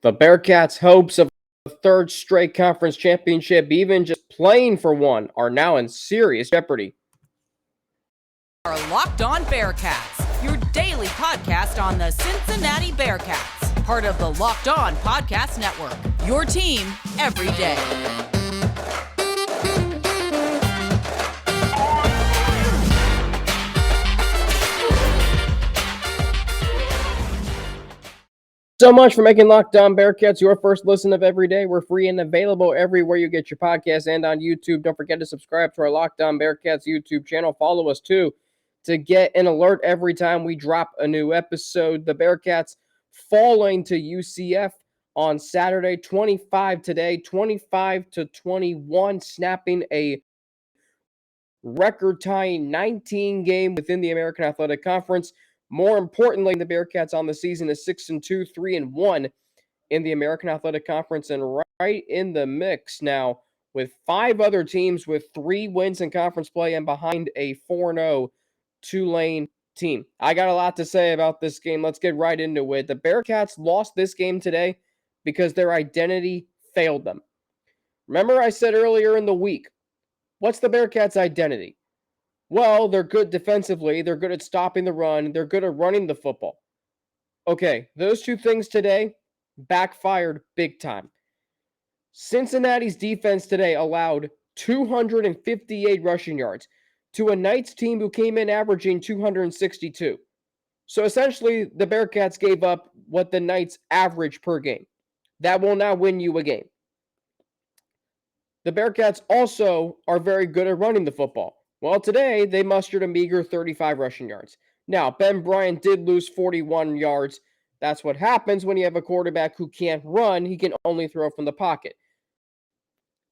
The Bearcats' hopes of a third straight conference championship, even just playing for one, are now in serious jeopardy. Our Locked On Bearcats, your daily podcast on the Cincinnati Bearcats, part of the Locked On Podcast Network, your team every day. So much for making Locked On Bearcats your first listen of every day. We're free and available everywhere you get your podcasts and on YouTube. Don't forget to subscribe to our Locked On Bearcats YouTube channel. Follow us too to get an alert every time we drop a new episode. The Bearcats falling to UCF on Saturday, 25 today, 25-21, snapping a record-tying 19 game within the American Athletic Conference. More importantly, the Bearcats on the season is 6-2, 3-1 in the American Athletic Conference, and right in the mix now with 5 other teams with 3 wins in conference play and behind a 4-0 Tulane team. I got a lot to say about this game. Let's get right into it. The Bearcats lost this game today because their identity failed them. Remember I said earlier in the week, what's the Bearcats' identity? Well, they're good defensively. They're good at stopping the run. They're good at running the football. Okay, those two things today backfired big time. Cincinnati's defense today allowed 258 rushing yards to a Knights team who came in averaging 262. So essentially, the Bearcats gave up what the Knights average per game. That will now win you a game. The Bearcats also are very good at running the football. Well, today, they mustered a meager 35 rushing yards. Now, Ben Bryant did lose 41 yards. That's what happens when you have a quarterback who can't run. He can only throw from the pocket.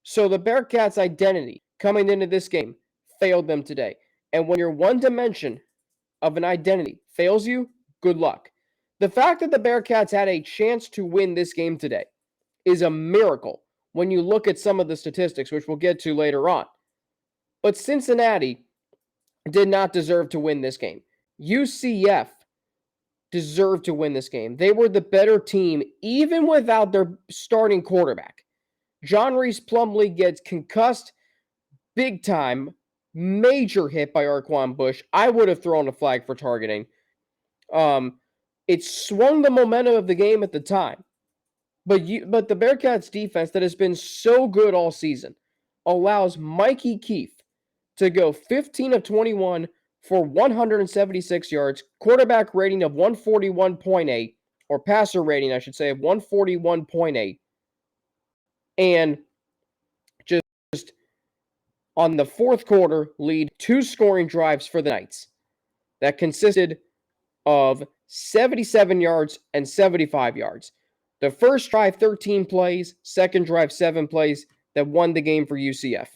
So the Bearcats' identity coming into this game failed them today. And when your one dimension of an identity fails you, good luck. The fact that the Bearcats had a chance to win this game today is a miracle when you look at some of the statistics, which we'll get to later on. But Cincinnati did not deserve to win this game. UCF deserved to win this game. They were the better team, even without their starting quarterback. John Reese Plumlee gets concussed big time, major hit by Arquan Bush. I would have thrown a flag for targeting. It swung the momentum of the game at the time. But the Bearcats defense that has been so good all season allows Mikey Keefe to go 15 of 21 for 176 yards, quarterback rating of 141.8, or passer rating, I should say, of 141.8. And just on the fourth quarter, lead 2 scoring drives for the Knights that consisted of 77 yards and 75 yards. The first drive, 13 plays. Second drive, 7 plays that won the game for UCF.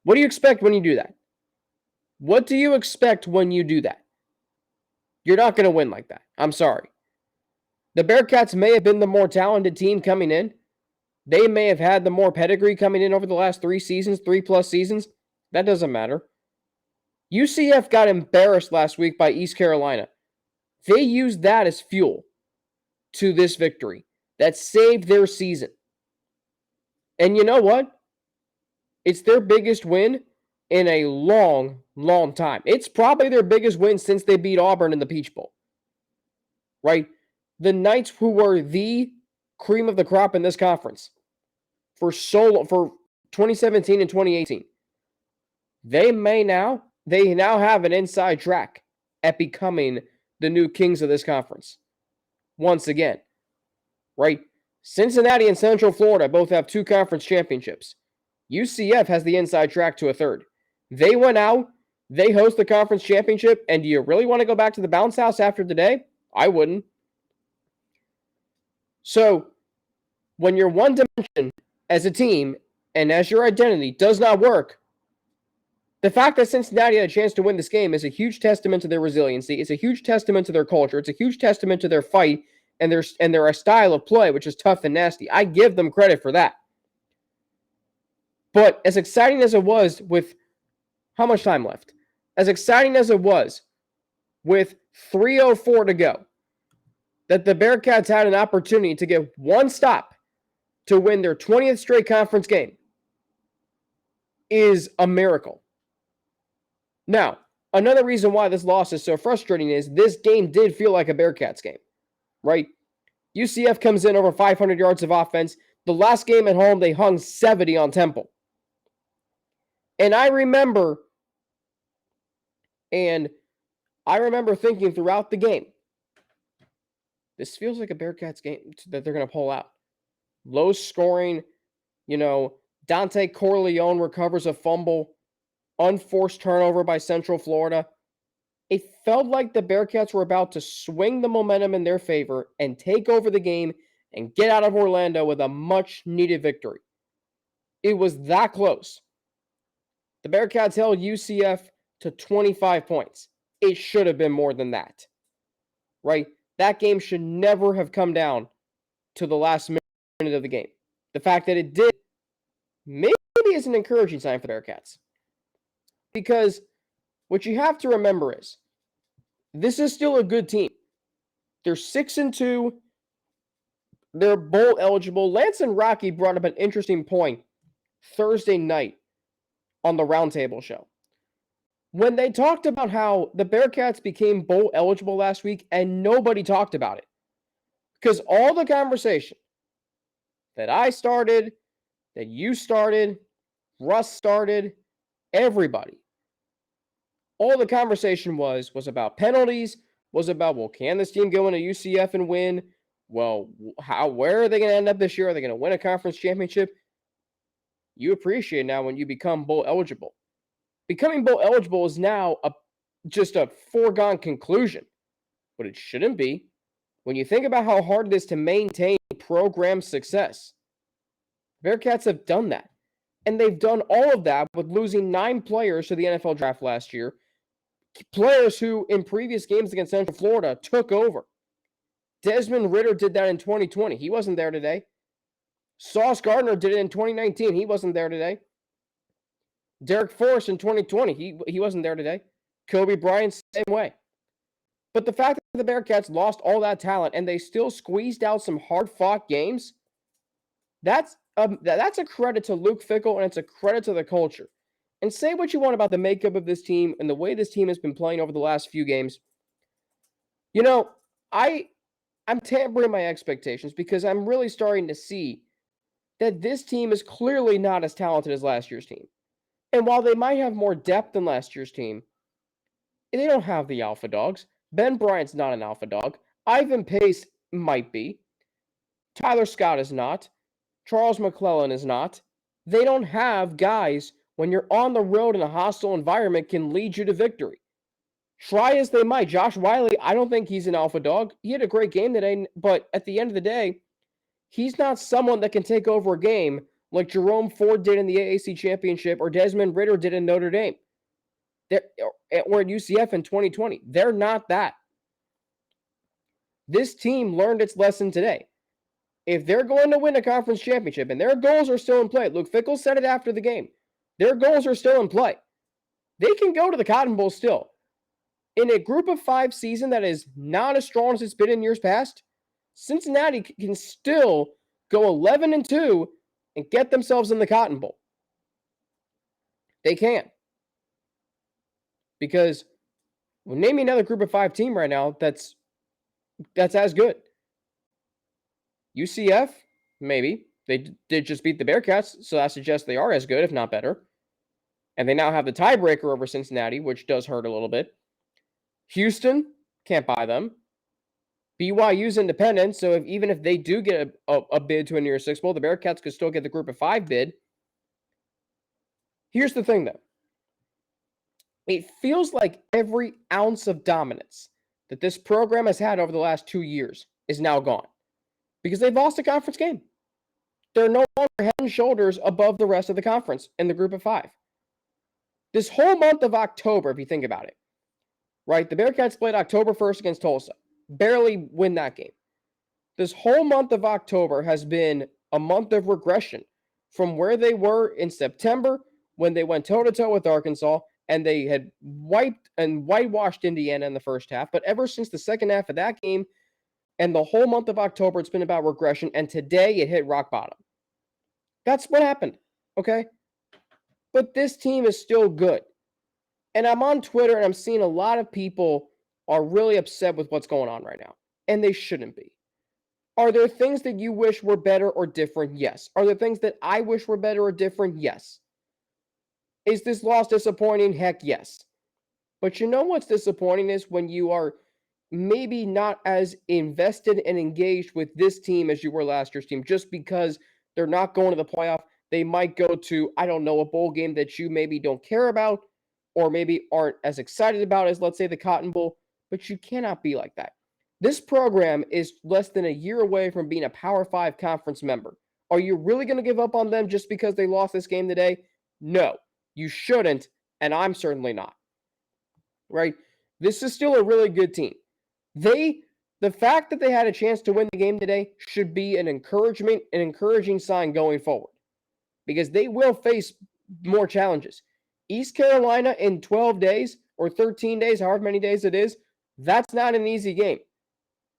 What do you expect when you do that? What do you expect when you do that? You're not going to win like that. I'm sorry. The Bearcats may have been the more talented team coming in. They may have had the more pedigree coming in over the last 3 seasons, 3+ seasons. That doesn't matter. UCF got embarrassed last week by East Carolina. They used that as fuel to this victory that saved their season. And you know what? It's their biggest win in a long, long time. It's probably their biggest win since they beat Auburn in the Peach Bowl. Right? The Knights, who were the cream of the crop in this conference for 2017 and 2018, they now have an inside track at becoming the new kings of this conference. Once again, right? Cincinnati and Central Florida both have 2 conference championships. UCF has the inside track to a third. They went out, they host the conference championship, and do you really want to go back to the bounce house after today? I wouldn't. So, when your one dimension as a team and as your identity does not work, the fact that Cincinnati had a chance to win this game is a huge testament to their resiliency. It's a huge testament to their culture. It's a huge testament to their fight and their style of play, which is tough and nasty. I give them credit for that. But as exciting as it was with how much time left? As exciting as it was with 3:04 to go, that the Bearcats had an opportunity to get one stop to win their 20th straight conference game is a miracle. Now, another reason why this loss is so frustrating is this game did feel like a Bearcats game, right? UCF comes in over 500 yards of offense. The last game at home, they hung 70 on Temple. And I remember thinking throughout the game, this feels like a Bearcats game that they're going to pull out. Low scoring, Dante Corleone recovers a fumble, unforced turnover by Central Florida. It felt like the Bearcats were about to swing the momentum in their favor and take over the game and get out of Orlando with a much-needed victory. It was that close. The Bearcats held UCF to 25 points. It should have been more than that, right? That game should never have come down to the last minute of the game. The fact that it did maybe is an encouraging sign for the Bearcats. Because what you have to remember is this is still a good team. They're 6-2. They're bowl eligible. Lance and Rocky brought up an interesting point Thursday night on the Roundtable show, when they talked about how the Bearcats became bowl eligible last week and nobody talked about it. Because all the conversation that I started, that you started, Russ started, everybody, all the conversation was about penalties, was about, well, can this team go into UCF and win? Well, where are they going to end up this year? Are they going to win a conference championship? You appreciate now when you become bowl eligible. Becoming bowl eligible is now just a foregone conclusion, but it shouldn't be. When you think about how hard it is to maintain program success, Bearcats have done that. And they've done all of that with losing 9 players to the NFL draft last year. Players who, in previous games against Central Florida, took over. Desmond Ridder did that in 2020. He wasn't there today. Sauce Gardner did it in 2019. He wasn't there today. Derek Forrest in 2020. He wasn't there today. Kobe Bryant, same way. But the fact that the Bearcats lost all that talent and they still squeezed out some hard-fought games, that's a credit to Luke Fickell, and it's a credit to the culture. And say what you want about the makeup of this team and the way this team has been playing over the last few games. I'm tempering my expectations because I'm really starting to see that this team is clearly not as talented as last year's team. And while they might have more depth than last year's team, they don't have the alpha dogs. Ben Bryant's not an alpha dog. Ivan Pace might be. Tyler Scott is not. Charles McClellan is not. They don't have guys, when you're on the road in a hostile environment, can lead you to victory. Try as they might. Josh Wiley, I don't think he's an alpha dog. He had a great game today, but at the end of the day, he's not someone that can take over a game like Jerome Ford did in the AAC Championship or Desmond Ridder did in Notre Dame or at UCF in 2020. They're not that. This team learned its lesson today. If they're going to win a conference championship, and their goals are still in play, Luke Fickell said it after the game, their goals are still in play. They can go to the Cotton Bowl still. In a group of 5 season that is not as strong as it's been in years past, Cincinnati can still go 11-2 and get themselves in the Cotton Bowl. They can. Because name me another group of 5 team right now that's as good. UCF, maybe. They did just beat the Bearcats, so that suggests they are as good, if not better. And they now have the tiebreaker over Cincinnati, which does hurt a little bit. Houston, can't buy them. BYU's independent, so even if they do get a bid to a New Year's Six Bowl, the Bearcats could still get the group of 5 bid. Here's the thing, though. It feels like every ounce of dominance that this program has had over the last 2 years is now gone. Because they've lost a conference game. They're no longer head and shoulders above the rest of the conference in the group of 5. This whole month of October, if you think about it, right? The Bearcats played October 1st against Tulsa. Barely win that game. This whole month of October has been a month of regression from where they were in September when they went toe-to-toe with Arkansas and they had wiped and whitewashed Indiana in the first half. But ever since the second half of that game, And the whole month of October, it's been about regression. And today it hit rock bottom. That's what happened. Okay. But this team is still good. And I'm on Twitter and I'm seeing a lot of people are really upset with what's going on right now. And they shouldn't be. Are there things that you wish were better or different? Yes. Are there things that I wish were better or different? Yes. Is this loss disappointing? Heck yes. But you know what's disappointing is when you are maybe not as invested and engaged with this team as you were last year's team, just because they're not going to the playoff. They might go to, I don't know, a bowl game that you maybe don't care about or maybe aren't as excited about as, let's say, the Cotton Bowl. But you cannot be like that. This program is less than a year away from being a Power 5 conference member. Are you really going to give up on them just because they lost this game today? No, you shouldn't, and I'm certainly not. Right? This is still a really good team. The fact that they had a chance to win the game today should be an encouraging sign going forward, because they will face more challenges. East Carolina in 12 days or 13 days, however many days it is, that's not an easy game,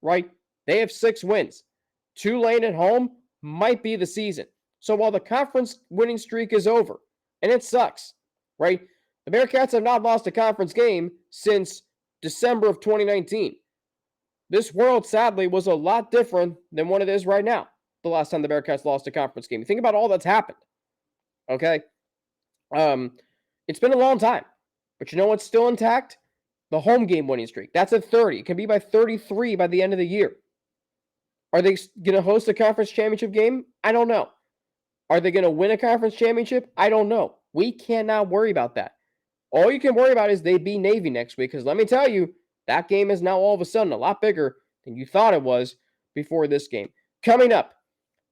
right? They have 6 wins. Tulane at home might be the season. So while the conference winning streak is over, and it sucks, right? The Bearcats have not lost a conference game since December of 2019. This world, sadly, was a lot different than what it is right now, the last time the Bearcats lost a conference game. You think about all that's happened, okay? It's been a long time. But you know what's still intact? The home game winning streak. That's at 30. It can be by 33 by the end of the year. Are they going to host a conference championship game? I don't know. Are they going to win a conference championship? I don't know. We cannot worry about that. All you can worry about is they beat Navy next week, because let me tell you, that game is now all of a sudden a lot bigger than you thought it was before this game. Coming up,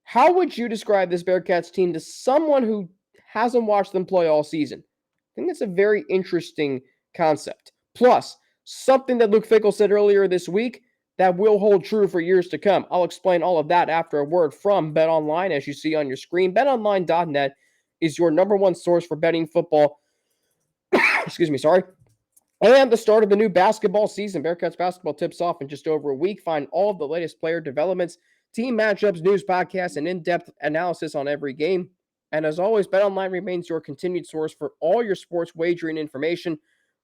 how would you describe this Bearcats team to someone who hasn't watched them play all season? I think that's a very interesting concept. Plus, something that Luke Fickell said earlier this week that will hold true for years to come. I'll explain all of that after a word from BetOnline, as you see on your screen. BetOnline.net is your number one source for betting football. And the start of the new basketball season. Bearcats basketball tips off in just over a week. Find all of the latest player developments, team matchups, news podcasts, and in-depth analysis on every game. And as always, BetOnline remains your continued source for all your sports wagering information,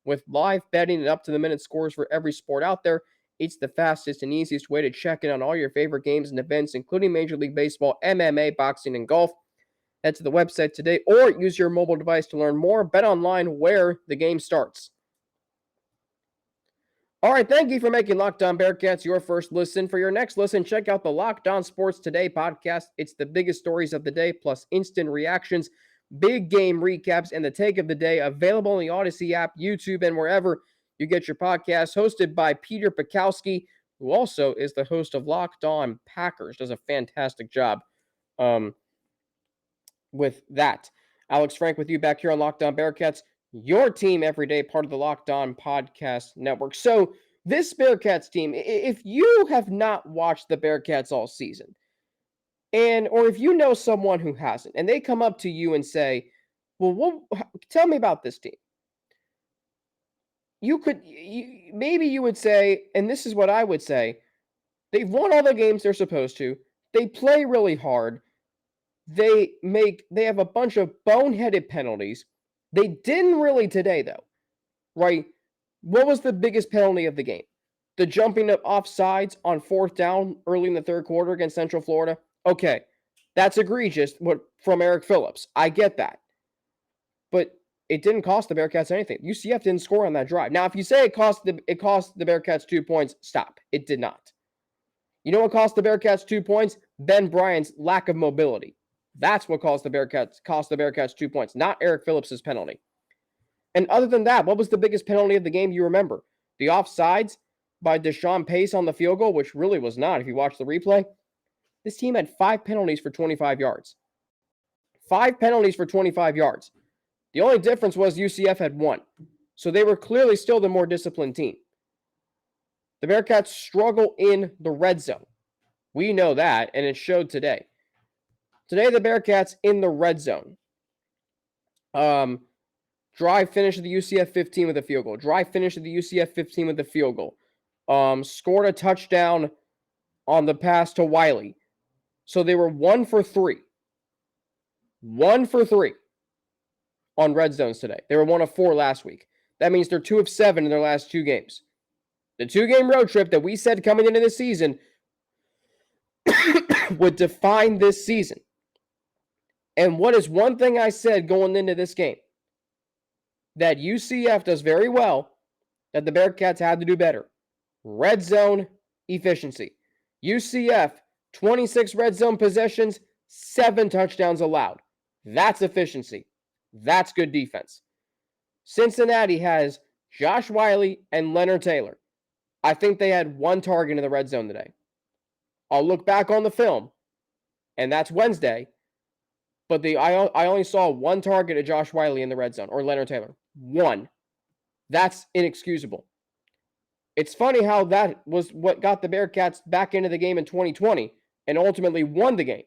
with live betting and up-to-the-minute scores for every sport out there. It's the fastest and easiest way to check in on all your favorite games and events, including Major League Baseball, MMA, boxing, and golf. Head to the website today or use your mobile device to learn more. BetOnline, where the game starts. All right, thank you for making Locked On Bearcats your first listen. For your next listen, check out the Locked On Sports Today podcast. It's the biggest stories of the day, plus instant reactions, big game recaps, and the take of the day, available on the Odyssey app, YouTube, and wherever you get your podcasts. Hosted by Peter Pikowski, who also is the host of Locked On Packers. Does a fantastic job with that. Alex Frank with you back here on Locked On Bearcats, your team every day, part of the Locked On Podcast Network. So this Bearcats team, if you have not watched the Bearcats all season, or if you know someone who hasn't, and they come up to you and say, well, tell me about this team. Maybe you would say, and this is what I would say, they've won all the games they're supposed to. They play really hard. They have a bunch of boneheaded penalties. They didn't really today, though, right? What was the biggest penalty of the game? The jumping up offsides on 4th down early in the third quarter against Central Florida? Okay, that's egregious from Eric Phillips. I get that. But it didn't cost the Bearcats anything. UCF didn't score on that drive. Now, if you say it cost the Bearcats 2 points, stop. It did not. You know what cost the Bearcats 2 points? Ben Bryant's lack of mobility. That's what cost the Bearcats 2 points, not Eric Phillips' penalty. And other than that, what was the biggest penalty of the game you remember? The offsides by Deshaun Pace on the field goal, which really was not if you watch the replay. This team had 5 penalties for 25 yards. 5 penalties for 25 yards. The only difference was UCF had 1. So they were clearly still the more disciplined team. The Bearcats struggle in the red zone. We know that, and it showed today. Today, the Bearcats in the red zone. Drive finish of the UCF 15 with a field goal. Drive finish of the UCF 15 with a field goal. Scored a touchdown on the pass to Wiley. So they were 1 for 3. 1 for 3 on red zones today. They were 1 of 4 last week. That means they're 2 of 7 in their last 2 games. The 2-game road trip that we said coming into this season would define this season. And what is one thing I said going into this game that UCF does very well that the Bearcats had to do better? Red zone efficiency. UCF, 26 red zone possessions, 7 touchdowns allowed. That's efficiency. That's good defense. Cincinnati has Josh Wiley and Leonard Taylor. I think they had 1 target in the red zone today. I'll look back on the film, and that's Wednesday, but I only saw 1 target of Josh Wiley in the red zone, or Leonard Taylor. 1. That's inexcusable. It's funny how that was what got the Bearcats back into the game in 2020 and ultimately won the game.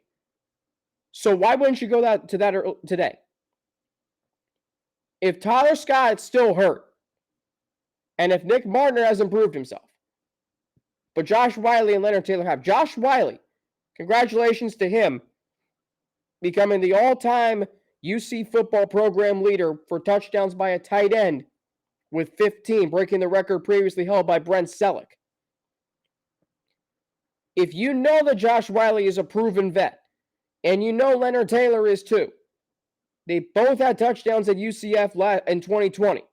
So why wouldn't you go to that today? If Tyler Scott's still hurt, and if Nick Martiner has improved himself, but Josh Wiley and Leonard Taylor have. Josh Wiley, congratulations to him, becoming the all-time UC football program leader for touchdowns by a tight end with 15, breaking the record previously held by Brent Selleck. If you know that Josh Wiley is a proven vet, and you know Leonard Taylor is too, they both had touchdowns at UCF in 2020.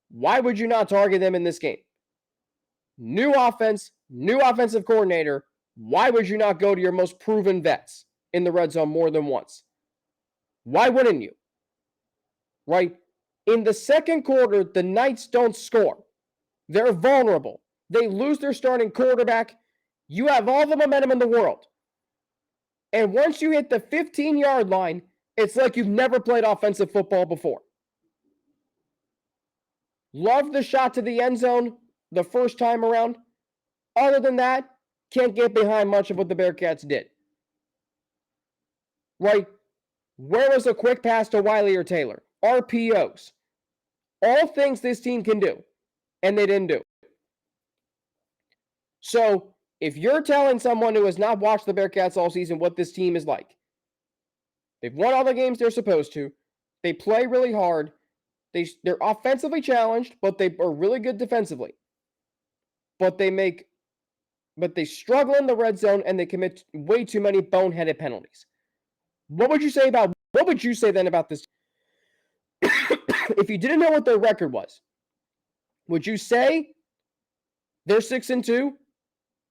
Why would you not target them in this game? New offense, new offensive coordinator. Why would you not go to your most proven vets in the red zone more than once? Why wouldn't you? Right? In the second quarter, the Knights don't score. They're vulnerable. They lose their starting quarterback. You have all the momentum in the world. And once you hit the 15-yard line, it's like you've never played offensive football before. Love the shot to the end zone the first time around. Other than that, can't get behind much of what the Bearcats did. Right? Where was a quick pass to Wiley or Taylor? RPOs. All things this team can do, and they didn't do. So, if you're telling someone who has not watched the Bearcats all season what this team is like, they've won all the games they're supposed to. They play really hard. They're offensively challenged, but they are really good defensively. But they struggle in the red zone and they commit way too many boneheaded penalties. What would you say then about this? If you didn't know what their record was, would you say they're 6-2?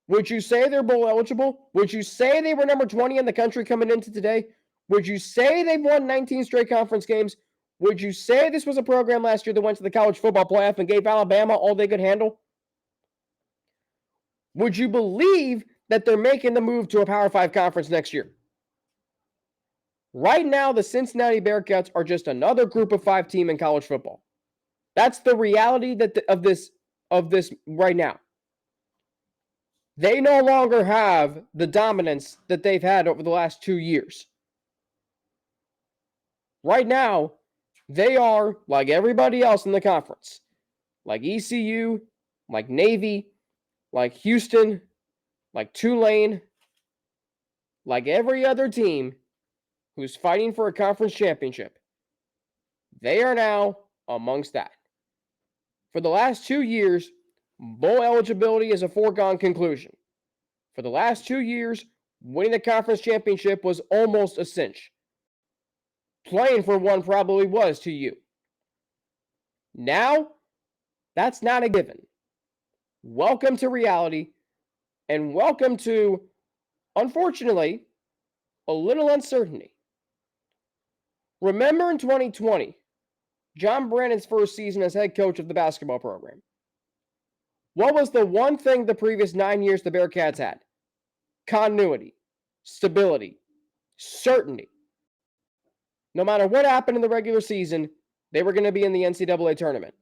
Would you say they're bowl eligible? Would you say they were number 20 in the country coming into today? Would you say they've won 19 straight conference games? Would you say this was a program last year that went to the college football playoff and gave Alabama all they could handle? Would you believe that they're making the move to a Power 5 conference next year? Right now, the Cincinnati Bearcats are just another group of 5 team in college football. That's the reality of this right now. They no longer have the dominance that they've had over the last 2 years. Right now, they are like everybody else in the conference. Like ECU, like Navy, like Houston, like Tulane, like every other team who's fighting for a conference championship. They are now amongst that. For the last 2 years, bowl eligibility is a foregone conclusion. For the last 2 years, winning the conference championship was almost a cinch. Playing for one probably was to you. Now, that's not a given. Welcome to reality, and welcome to, unfortunately, a little uncertainty. Remember in 2020, John Brannon's first season as head coach of the basketball program. What was the one thing the previous 9 years the Bearcats had? Continuity, stability, certainty. No matter what happened in the regular season, they were going to be in the NCAA tournament.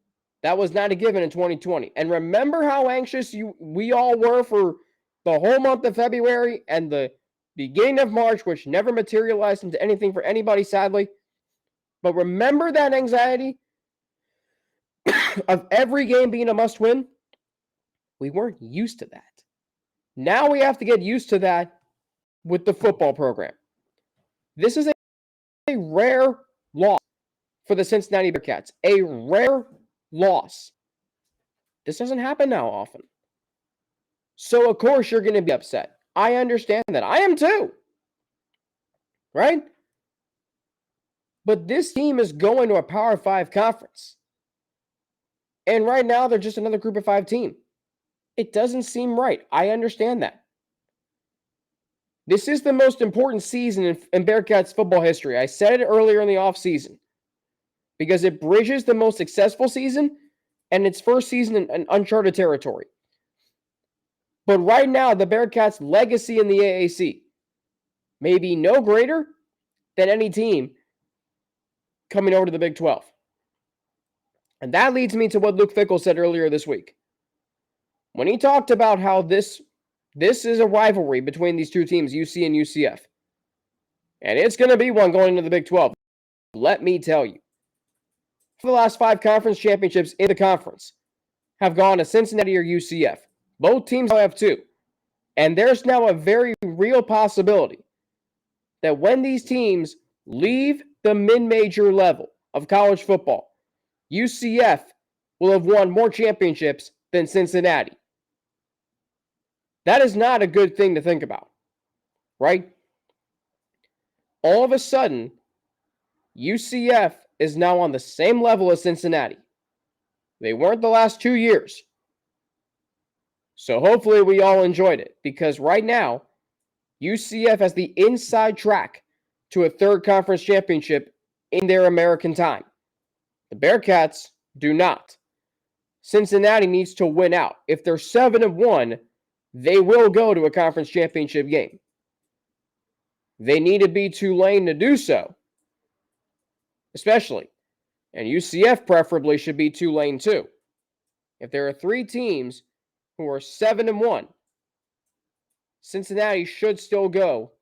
That was not a given in 2020. And remember how anxious we all were for the whole month of February and the beginning of March, which never materialized into anything for anybody, sadly. But remember that anxiety of every game being a must-win? We weren't used to that. Now we have to get used to that with the football program. This is a rare loss for the Cincinnati Bearcats. A rare loss. This doesn't happen now often. So, of course, you're going to be upset. I understand that. I am too. Right? But this team is going to a Power 5 conference. And right now, they're just another Group of 5 team. It doesn't seem right. I understand that. This is the most important season in Bearcats football history. I said it earlier in the offseason because it bridges the most successful season and its first season in uncharted territory. But right now, the Bearcats' legacy in the AAC may be no greater than any team coming over to the Big 12. And that leads me to what Luke Fickell said earlier this week. When he talked about how this is a rivalry between these two teams, UC and UCF. And it's going to be one going into the Big 12. Let me tell you. For the last 5 conference championships in the conference have gone to Cincinnati or UCF. Both teams now have 2. And there's now a very real possibility that when these teams leave the mid-major level of college football, UCF will have won more championships than Cincinnati. That is not a good thing to think about, right? All of a sudden, UCF is now on the same level as Cincinnati. They weren't the last 2 years. So hopefully we all enjoyed it because right now, UCF has the inside track to a 3rd conference championship in their American time. The Bearcats do not. Cincinnati needs to win out. If they're 7-1, they will go to a conference championship game. They need to beat Tulane to do so, especially. And UCF preferably should beat Tulane too. If there are 3 teams who are 7-1, Cincinnati should still go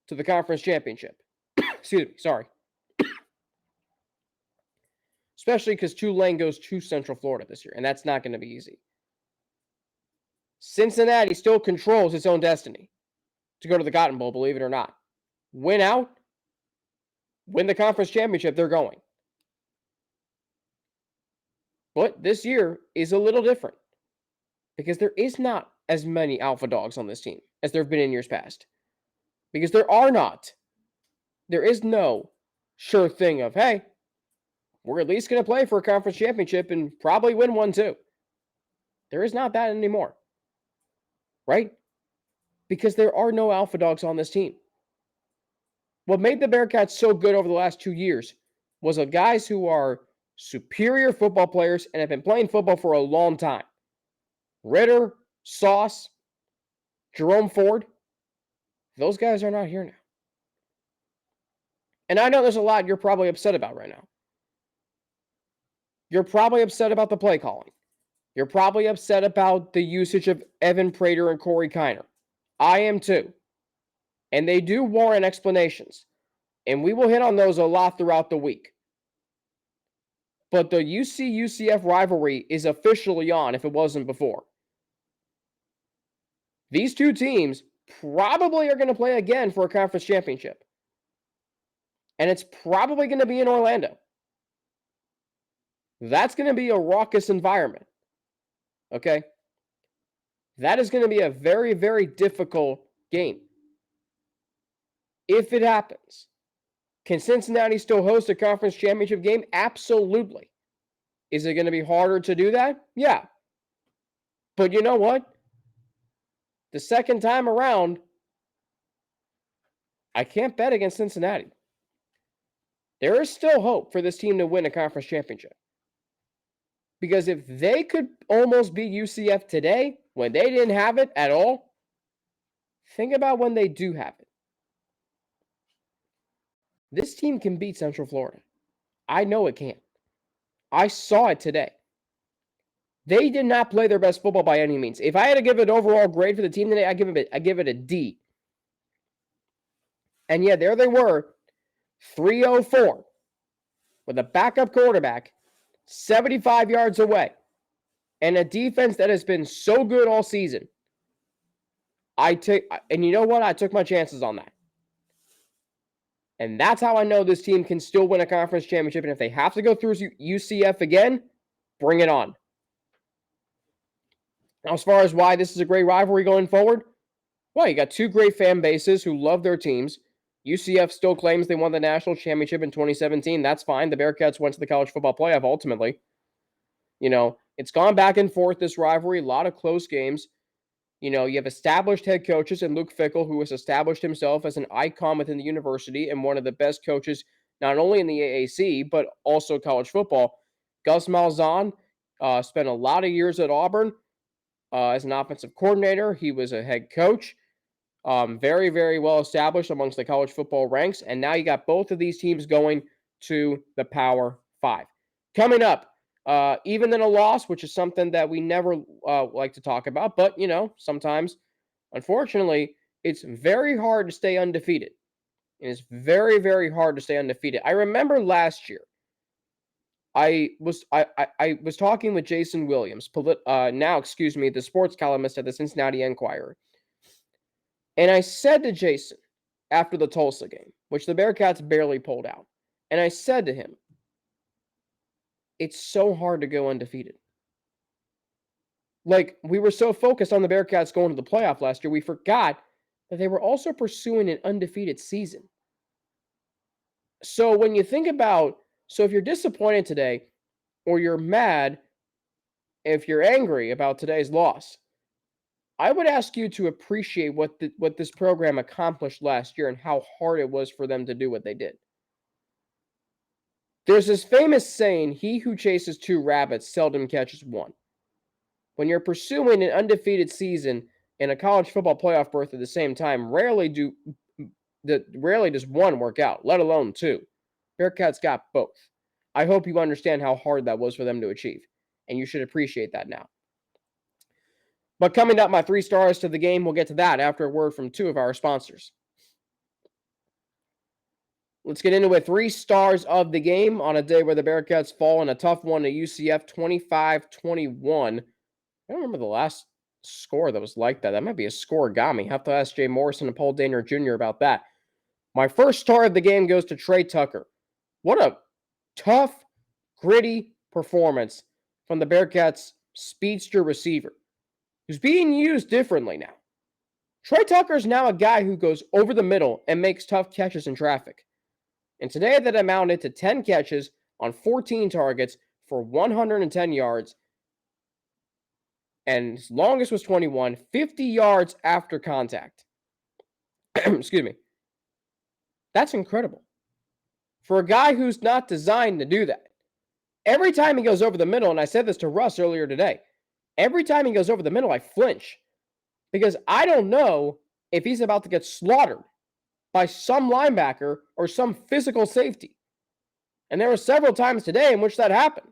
to the conference championship. Excuse me, sorry. Especially because Tulane goes to Central Florida this year, and that's not going to be easy. Cincinnati still controls its own destiny to go to the Cotton Bowl, believe it or not. Win out, win the conference championship, they're going. But this year is a little different because there is not as many alpha dogs on this team as there have been in years past. Because there are not. There is no sure thing of, hey, we're at least going to play for a conference championship and probably win one too. There is not that anymore. Right? Because there are no alpha dogs on this team. What made the Bearcats so good over the last 2 years was the guys who are superior football players and have been playing football for a long time. Ritter, Sauce, Jerome Ford, those guys are not here now. And I know there's a lot you're probably upset about right now. You're probably upset about the play calling. You're probably upset about the usage of Evan Prater and Corey Kiner. I am too. And they do warrant explanations. And we will hit on those a lot throughout the week. But the UC-UCF rivalry is officially on if it wasn't before. These two teams probably are going to play again for a conference championship. And it's probably going to be in Orlando. That's going to be a raucous environment. Okay? That is going to be a very, very difficult game. If it happens. Can Cincinnati still host a conference championship game? Absolutely. Is it going to be harder to do that? Yeah. But you know what? The second time around, I can't bet against Cincinnati. There is still hope for this team to win a conference championship. Because if they could almost beat UCF today, when they didn't have it at all, think about when they do have it. This team can beat Central Florida. I know it can. I saw it today. They did not play their best football by any means. If I had to give an overall grade for the team today, I give it a D. And yeah, there they were, 304, with a backup quarterback, 75 yards away, and a defense that has been so good all season. And you know what? I took my chances on that. And that's how I know this team can still win a conference championship. And if they have to go through UCF again, bring it on. Now, as far as why this is a great rivalry going forward, well, you got two great fan bases who love their teams. UCF still claims they won the national championship in 2017. That's fine. The Bearcats went to the college football playoff ultimately. It's gone back and forth, this rivalry, a lot of close games. You have established head coaches in Luke Fickell, who has established himself as an icon within the university and one of the best coaches, not only in the AAC, but also college football. Gus Malzahn spent a lot of years at Auburn as an offensive coordinator. He was a head coach. Very, very well established amongst the college football ranks. And now you got both of these teams going to the Power 5. Coming up, even in a loss, which is something that we never like to talk about. But, sometimes, unfortunately, it's very hard to stay undefeated. It is very, very hard to stay undefeated. I remember last year, I was talking with Jason Williams, the sports columnist at the Cincinnati Enquirer. And I said to Jason after the Tulsa game, which the Bearcats barely pulled out, and I said to him, it's so hard to go undefeated. Like, we were so focused on the Bearcats going to the playoff last year, we forgot that they were also pursuing an undefeated season. So when you think about, if you're disappointed today, or you're mad, if you're angry about today's loss, I would ask you to appreciate what this program accomplished last year and how hard it was for them to do what they did. There's this famous saying, he who chases two rabbits seldom catches one. When you're pursuing an undefeated season and a college football playoff berth at the same time, rarely does one work out, let alone two. Bearcats got both. I hope you understand how hard that was for them to achieve, and you should appreciate that now. But coming up, my 3 stars to the game, we'll get to that after a word from 2 of our sponsors. Let's get into it. 3 stars of the game on a day where the Bearcats fall in a tough one to UCF, 25-21. I don't remember the last score that was like that. That might be a scoregami. Have to ask Jay Morrison and Paul Danier Jr. about that. My first star of the game goes to Trey Tucker. What a tough, gritty performance from the Bearcats' speedster receiver, who's being used differently now. Trey Tucker is now a guy who goes over the middle and makes tough catches in traffic. And today that amounted to 10 catches on 14 targets for 110 yards. And his longest was 21, 50 yards after contact. Excuse me. That's incredible. For a guy who's not designed to do that. Every time he goes over the middle, and I said this to Russ earlier today, every time he goes over the middle, I flinch. Because I don't know if he's about to get slaughtered by some linebacker or some physical safety. And there were several times today in which that happened.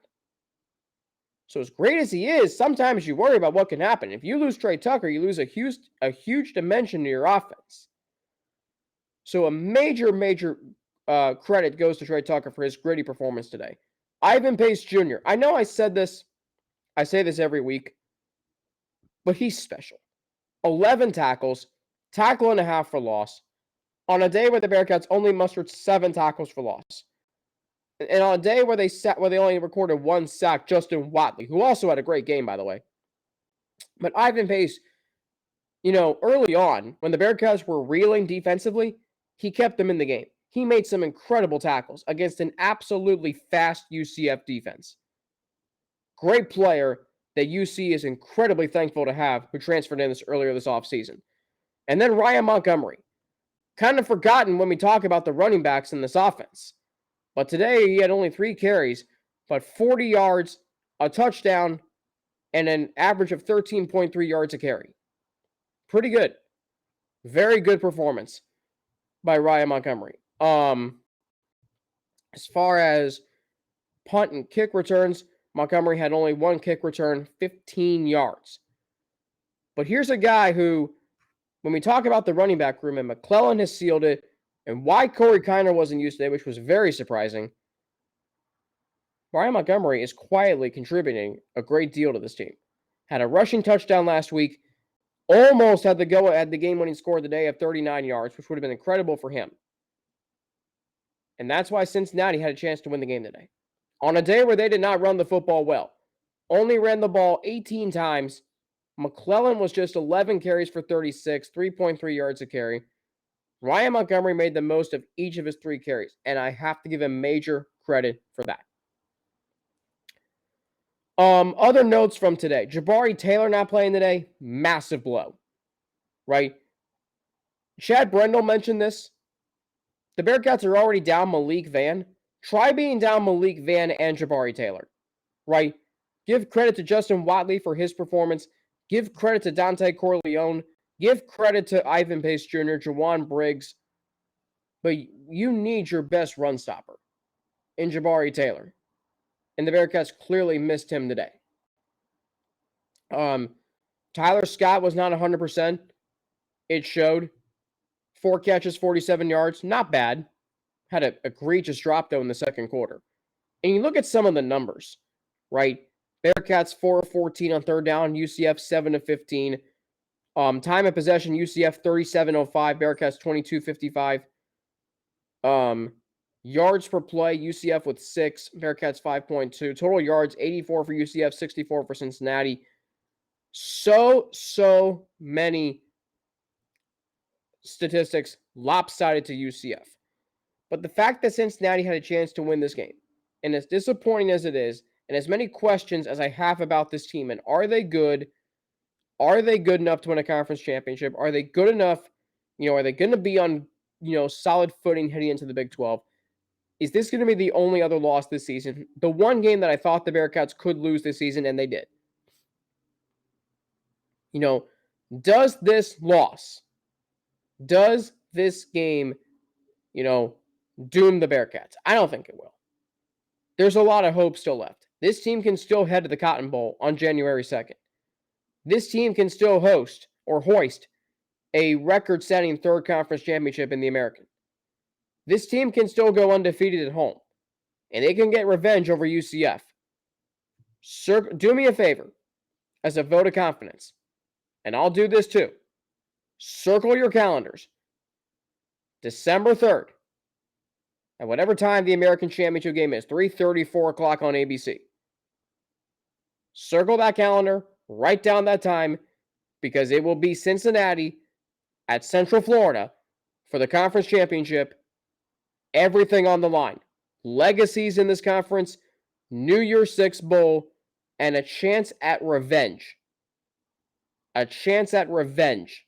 So as great as he is, sometimes you worry about what can happen. If you lose Trey Tucker, you lose a huge dimension to your offense. So a major credit goes to Trey Tucker for his gritty performance today. Ivan Pace Jr. I know I say this every week, but he's special. 11 tackles, tackle and a half for loss, on a day where the Bearcats only mustered 7 tackles for loss. And on a day where they only recorded 1 sack, Justin Watley, who also had a great game, by the way. But Ivan Pace, early on, when the Bearcats were reeling defensively, he kept them in the game. He made some incredible tackles against an absolutely fast UCF defense. Great player that UC is incredibly thankful to have, who transferred in earlier this offseason. And then Ryan Montgomery. Kind of forgotten when we talk about the running backs in this offense. But today he had only 3 carries, but 40 yards, a touchdown, and an average of 13.3 yards a carry. Pretty good. Very good performance by Ryan Montgomery. As far as punt and kick returns, Montgomery had only 1 kick return, 15 yards. But here's a guy who, when we talk about the running back room, and McClellan has sealed it, and why Corey Kiner wasn't used today, which was very surprising, Ryan Montgomery is quietly contributing a great deal to this team. Had a rushing touchdown last week, almost had the game-winning score of the day of 39 yards, which would have been incredible for him. And that's why Cincinnati had a chance to win the game today. On a day where they did not run the football well, only ran the ball 18 times. McClellan was just 11 carries for 36, 3.3 yards a carry. Ryan Montgomery made the most of each of his 3 carries, and I have to give him major credit for that. Other notes from today. Jabari Taylor not playing today, massive blow, right? Chad Brendel mentioned this. The Bearcats are already down Malik Vann. Try being down Malik Vann and Jabari Taylor, right? Give credit to Justin Watley for his performance. Give credit to Dante Corleone. Give credit to Ivan Pace Jr., Jawan Briggs. But you need your best run stopper in Jabari Taylor. And the Bearcats clearly missed him today. Tyler Scott was not 100%. It showed. 4 catches, 47 yards. Not bad. Had an egregious drop, though, in the second quarter. And you look at some of the numbers, right? Bearcats 4 of 14 on third down. UCF 7 of 15. Time of possession, UCF 37.05. Bearcats 22.55. Yards per play, UCF with 6. Bearcats 5.2. Total yards, 84 for UCF, 64 for Cincinnati. So many statistics lopsided to UCF. But the fact that Cincinnati had a chance to win this game, and as disappointing as it is, and as many questions as I have about this team, and are they good? Are they good enough to win a conference championship? Are they good enough? Are they going to be on, solid footing heading into the Big 12? Is this going to be the only other loss this season? The one game that I thought the Bearcats could lose this season, and they did. Does this loss, does this game, doom the Bearcats? I don't think it will. There's a lot of hope still left. This team can still head to the Cotton Bowl on January 2nd. This team can still hoist a record-setting third conference championship in the American. This team can still go undefeated at home, and they can get revenge over UCF. Do me a favor as a vote of confidence, and I'll do this too. Circle your calendars. December 3rd, at whatever time the American Championship game is, 3:30, 4 o'clock on ABC. Circle that calendar, write down that time, because it will be Cincinnati at Central Florida for the conference championship. Everything on the line. Legacies in this conference, New Year's Six Bowl, and a chance at revenge. A chance at revenge.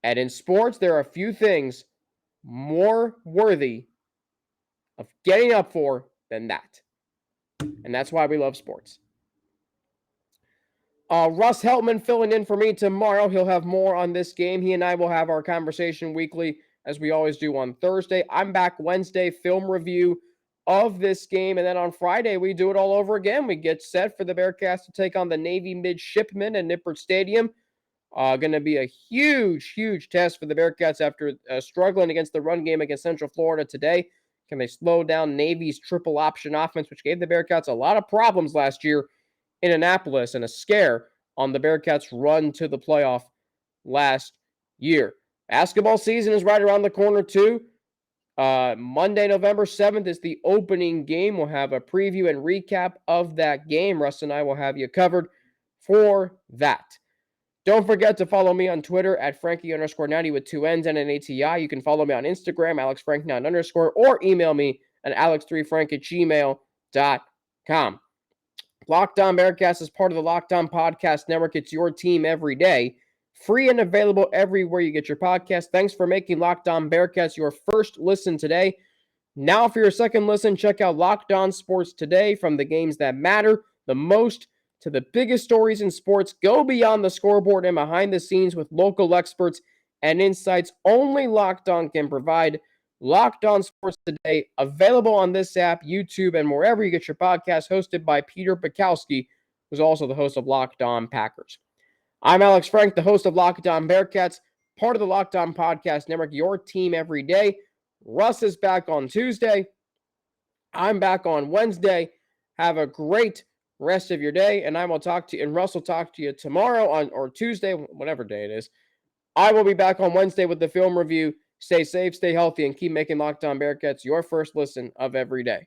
And in sports, there are a few things more worthy of getting up for than that. And that's why we love sports. Russ Heltman filling in for me tomorrow. He'll have more on this game. He and I will have our conversation weekly, as we always do on Thursday. I'm back Wednesday, film review of this game. And then on Friday, we do it all over again. We get set for the Bearcats to take on the Navy Midshipmen at Nippert Stadium. Going to be a huge test for the Bearcats after struggling against the run game against Central Florida today. Can they slow down Navy's triple option offense, which gave the Bearcats a lot of problems last year in Annapolis, and a scare on the Bearcats' run to the playoff last year? Basketball season is right around the corner, too. Monday, November 7th is the opening game. We'll have a preview and recap of that game. Russ and I will have you covered for that. Don't forget to follow me on Twitter at Frankie_90 with 2 N's and an ATI. You can follow me on Instagram, AlexFrank9_, or email me at alex3frank@gmail.com. Locked On Bearcats is part of the Locked On Podcast Network. It's your team every day. Free and available everywhere you get your podcast. Thanks for making Locked On Bearcats your first listen today. Now for your second listen, check out Locked On Sports Today. From the games that matter the most to the biggest stories in sports, go beyond the scoreboard and behind the scenes with local experts and insights only Locked On can provide. Locked On Sports Today, available on this app, YouTube, and wherever you get your podcast, hosted by Peter Bukowski, who's also the host of Locked On Packers. I'm Alex Frank, the host of Locked On Bearcats, part of the Locked On Podcast Network, your team every day. Russ is back on Tuesday. I'm back on Wednesday. Have a great rest of your day, and I will talk to you, and Russ will talk to you tomorrow or Tuesday, whatever day it is. I will be back on Wednesday with the film review. Stay safe, stay healthy, and keep making Locked On Bearcats your first listen of every day.